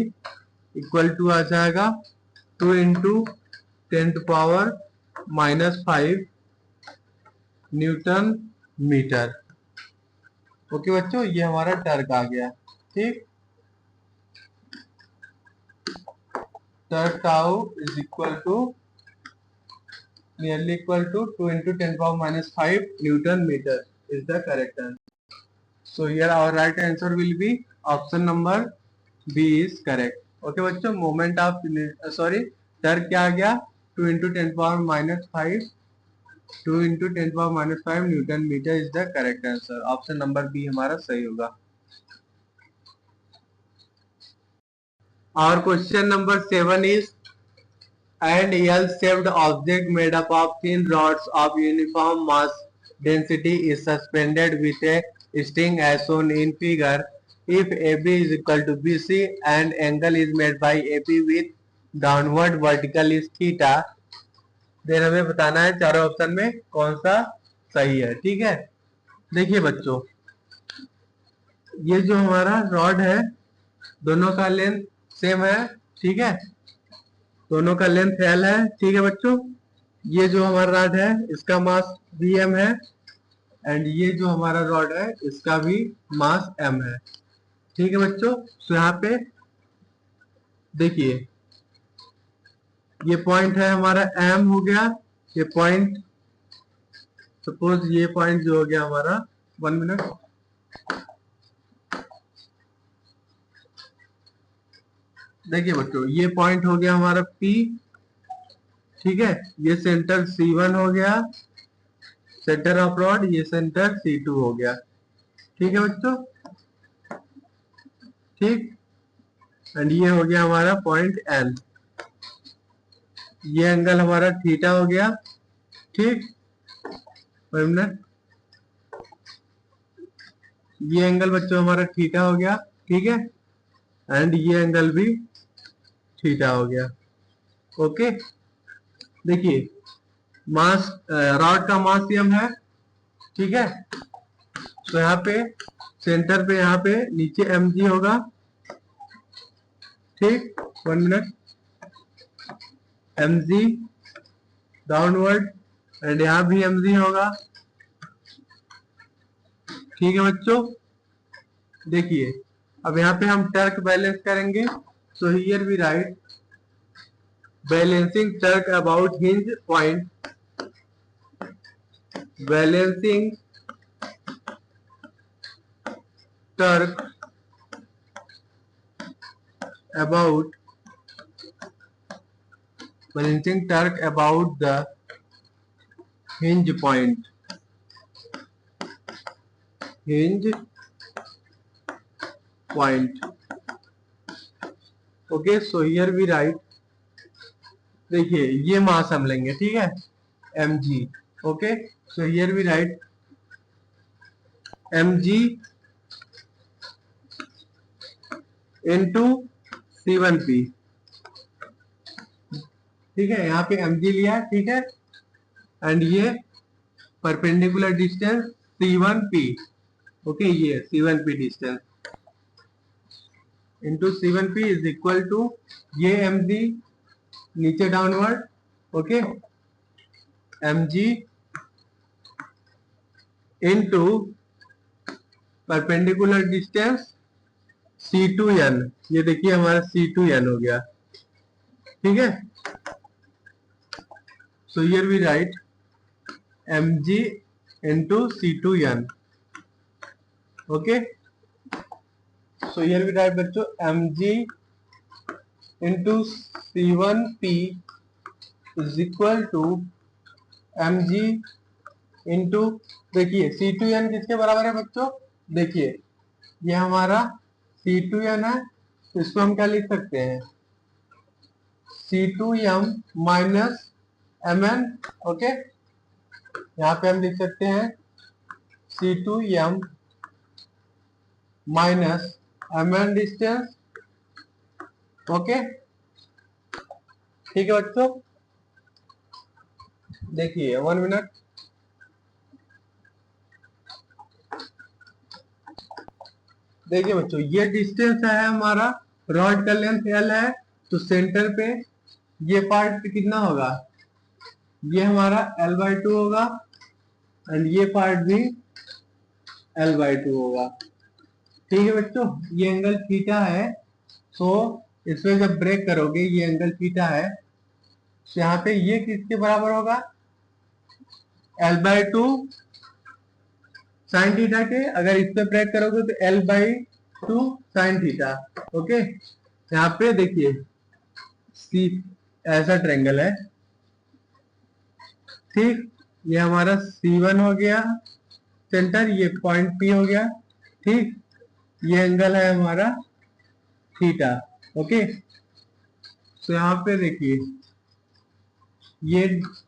equal to आ जाएगा 2 इंटू 10⁻⁻5 न्यूटन मीटर. ओके बच्चों, ये हमारा टर्क आ गया. ठीक, torque tau is equal to nearly equal to 2 into 10⁻⁻5 newton metre is the correct answer. So here our right answer will be option number B is correct. Okay बच्चों, moment of torque क्या आ गया 2 into 10⁻⁻5 2 into 10⁻⁻5 newton metre is the correct answer. Option number B हमारा सही होगा. और question number 7 is and L-shaped object made up of thin rods of uniform mass density is suspended with a string as shown in figure. If AB is equal to BC and angle is made by AP with downward vertical is theta, then हमें बताना है चारों option में कौन सा सही है. ठीक है, देखिए बच्चों, ये जो हमारा रॉड है दोनों का लेंथ सेम है. ठीक है, दोनों का लेंथ L है. ठीक है बच्चों, ये जो हमारा रॉड है इसका मास Vm है एंड ये जो हमारा रॉड है इसका भी मास M है. ठीक है बच्चों, तो यहाँ पे देखिए ये पॉइंट है हमारा M हो गया. ये पॉइंट सपोज ये पॉइंट जो हो गया हमारा 1 मिनट. देखिए बच्चों, ये पॉइंट हो गया हमारा P. ठीक है, ये सेंटर C1 हो गया, सेंटर ऑफ रॉड, ये सेंटर C2 हो गया. ठीक है बच्चों, ठीक, एंड ये हो गया हमारा पॉइंट L. ये एंगल हमारा थीटा हो गया. ठीक, 1 मिनट. ये एंगल बच्चों हमारा थीटा हो गया, ठीक है, एंड ये एंगल भी थीटा हो गया। ओके, देखिए मास, रॉड का मास m है, ठीक है। तो यहाँ पे सेंटर पे, यहाँ पे नीचे mg होगा, ठीक, 1 मिनट, mg डाउनवर्ड, एंड यहाँ भी mg होगा, ठीक है बच्चों। देखिए अब यहाँ पे हम टर्क बैलेंस करेंगे, so here we write balancing torque about hinge point, balancing torque about balancing torque about the hinge point, hinge point. Okay, so here we write, देखिए ये मास हम लेंगे, ठीक है, mg. Okay, so here we write mg into c1p, ठीक है, यहाँ पे mg लिया, ठीक है, एंड ये परपेंडिकुलर डिस्टेंस c1p, ओके, ये c1p distance into c1p is equal to ये mg नीचे downward, okay, mg into perpendicular distance c2n, ये देखिए हमारा c2n हो गया, ठीक है। So here we write mg into c2n, okay. So here we write बच्चों mg into c1p is equal to mg into, देखिए c2n किसके बराबर है बच्चों, देखिए ये हमारा c2n है, तो इसको हम क्या लिख सकते हैं, c2m माइनस mn, ओके, यहाँ पे हम लिख सकते हैं c2m minus mn distance, okay, ठीक है बच्चों। देखिए 1 मिनट, देखिए बच्चों ये डिस्टेंस है हमारा, रॉड का लेंथ l है, तो सेंटर पे ये पार्ट कितना होगा, ये हमारा l/2 होगा, एंड ये पार्ट भी l/2 होगा, ठीक है बच्चों। ये एंगल थीटा है, सो इसमें जब ब्रेक करोगे ये एंगल थीटा है, तो यहाँ पे ये किसके बराबर होगा, l/2 साइन थीटा के, अगर इस पे ब्रेक करोगे तो l/2 साइन थीटा, ओके। यहाँ पे देखिए सी ऐसा ट्रायंगल है, ठीक, ये हमारा C1 हो गया सेंटर, ये पॉइंट P हो गया, ठीक, ये एंगल है हमारा थीटा, ओके। तो यहाँ पे देखिए ये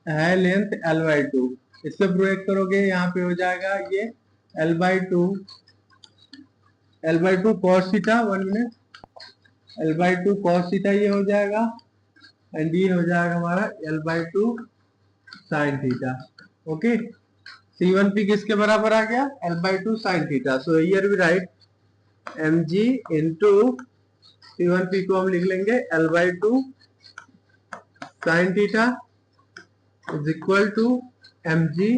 है लेंथ l/2, इस पे ब्रेक करोगे यहाँ पे हो जाएगा ये l/2 cos theta, 1 minute, l/2 cos theta ये हो जाएगा, एंड ये हो जाएगा हमारा l/2 sine theta, okay. c1p किसके बराबर आ गया, l/2 sine theta. So here we write mg into c1p को हम लिख लेंगे l/2 sine theta is equal to mg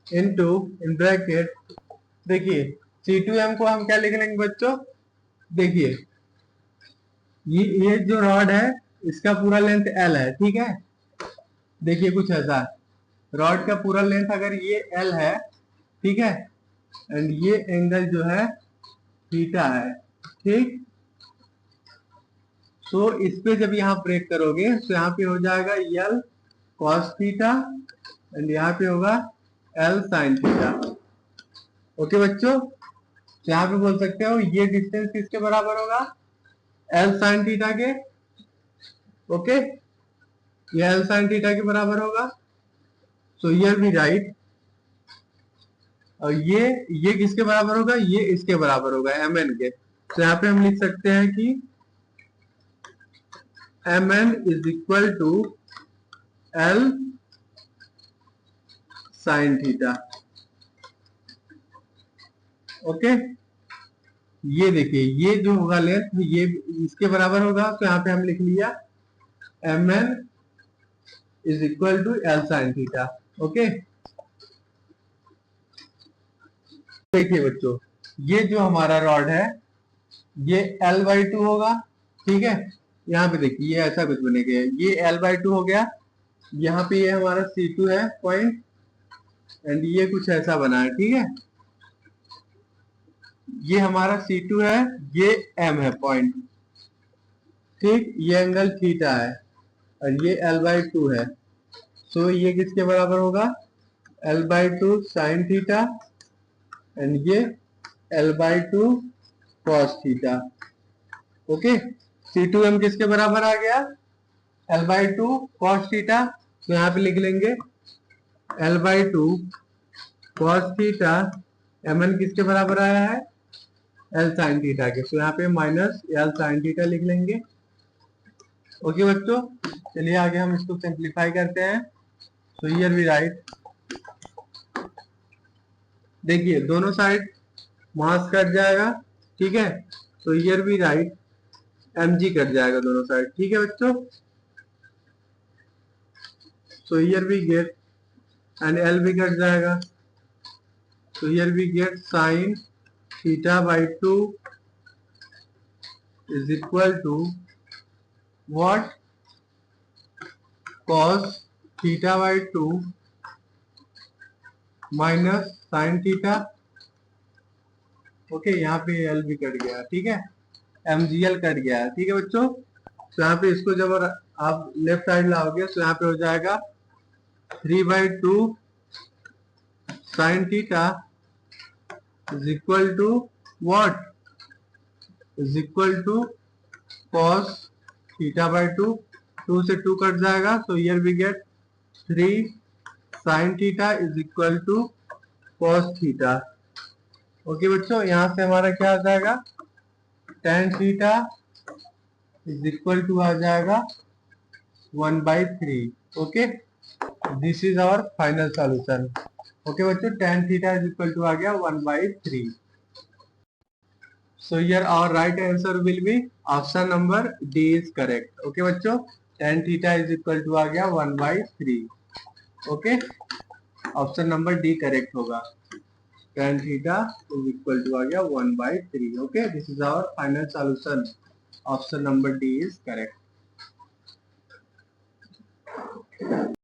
into, in bracket, देखिए c2m को हम क्या लिख लेंगे बच्चों, देखिए ये जो रॉड है इसका पूरा लेंथ l है, ठीक है, देखिए कुछ ऐसा है, रॉड का पूरा लेंथ अगर ये l है, ठीक है, एंड ये एंगल जो है थीटा है, ठीक। सो इस पे जब यहाँ ब्रेक करोगे तो यहाँ पे हो जाएगा l cos थीटा, एंड यहाँ पे होगा l sin थीटा, ओके बच्चों। तो यहाँ पे बोल सकते हो ये डिस्टेंस किसके बराबर होगा, l sin थीटा के, ओके, ये l sin थीटा के बराबर होगा। सो हियर वी राइट और ये किसके बराबर होगा, ये इसके बराबर होगा एम एन के। तो यहाँ पे हम लिख सकते हैं कि M N is equal to L sine theta. Okay, ये देखिए ये जो होगा लेंथ ये इसके बराबर होगा, तो यहाँ पे हम लिख लिया M N is equal to L sine theta. Okay, देखिए बच्चों, ये जो हमारा रॉड है ये L/2 होगा, ठीक है। यहाँ पे देखिए ये ऐसा कुछ बनेगा, ये L/2 हो गया। यहाँ पे ये हमारा C2 है पॉइंट, एंड ये कुछ ऐसा बना है, ठीक है। ये हमारा C2 है, ये M है पॉइंट, ठीक। ये एंगल थीटा है और ये L/2 है। सो ये किसके बराबर होगा, L/2 साइन थीटा, एंड ये L/2 cos theta. Okay, C2M किसके बराबर आ गया, L/2 cos थीटा। तो यहाँ पे लिख लेंगे L/2 cos थीटा, Mn किसके बराबर आया है, L sin थीटा के। तो यहाँ पे माइनस L sin थीटा लिख लेंगे। ओके बच्चों, चलिए आगे हम इसको सिंप्लीफाई करते हैं। तो हियर वी राइट, देखिए दोनों साइड मास कट जाएगा, ठीक है। तो here we write mg cut जाएगा दोनों साइड, ठीक है बच्चों। So here we get, and L भी कट जाएगा। So here we get sin theta by 2 is equal to what, cos theta by 2 minus sin theta। Okay, यहाँ पे L भी कट गया, ठीक है, MgL कट गया, ठीक है बच्चों। तो यहाँ पे इसको जब आप लेफ्ट साइड लाओगे तो यहाँ पे हो जाएगा 3/2 sin theta is equal to what, is equal to cos theta by 2। 2 से 2 कट जाएगा, so here we get 3 sin theta is equal to cos theta। Okay बच्चों, यहाँ से हमारा क्या आ जाएगा, tan theta is equal to आ जाएगा 1/3। Okay, this is our final solution. Okay बच्चों, tan theta is equal to आ गया 1/3। So here our right answer will be option number D is correct। Okay बच्चों, tan theta is equal to आ गया 1/3। Okay, option number D correct होगा, tan theta is equal to आ गया 1/3। Okay, this is our final solution, option number D is correct।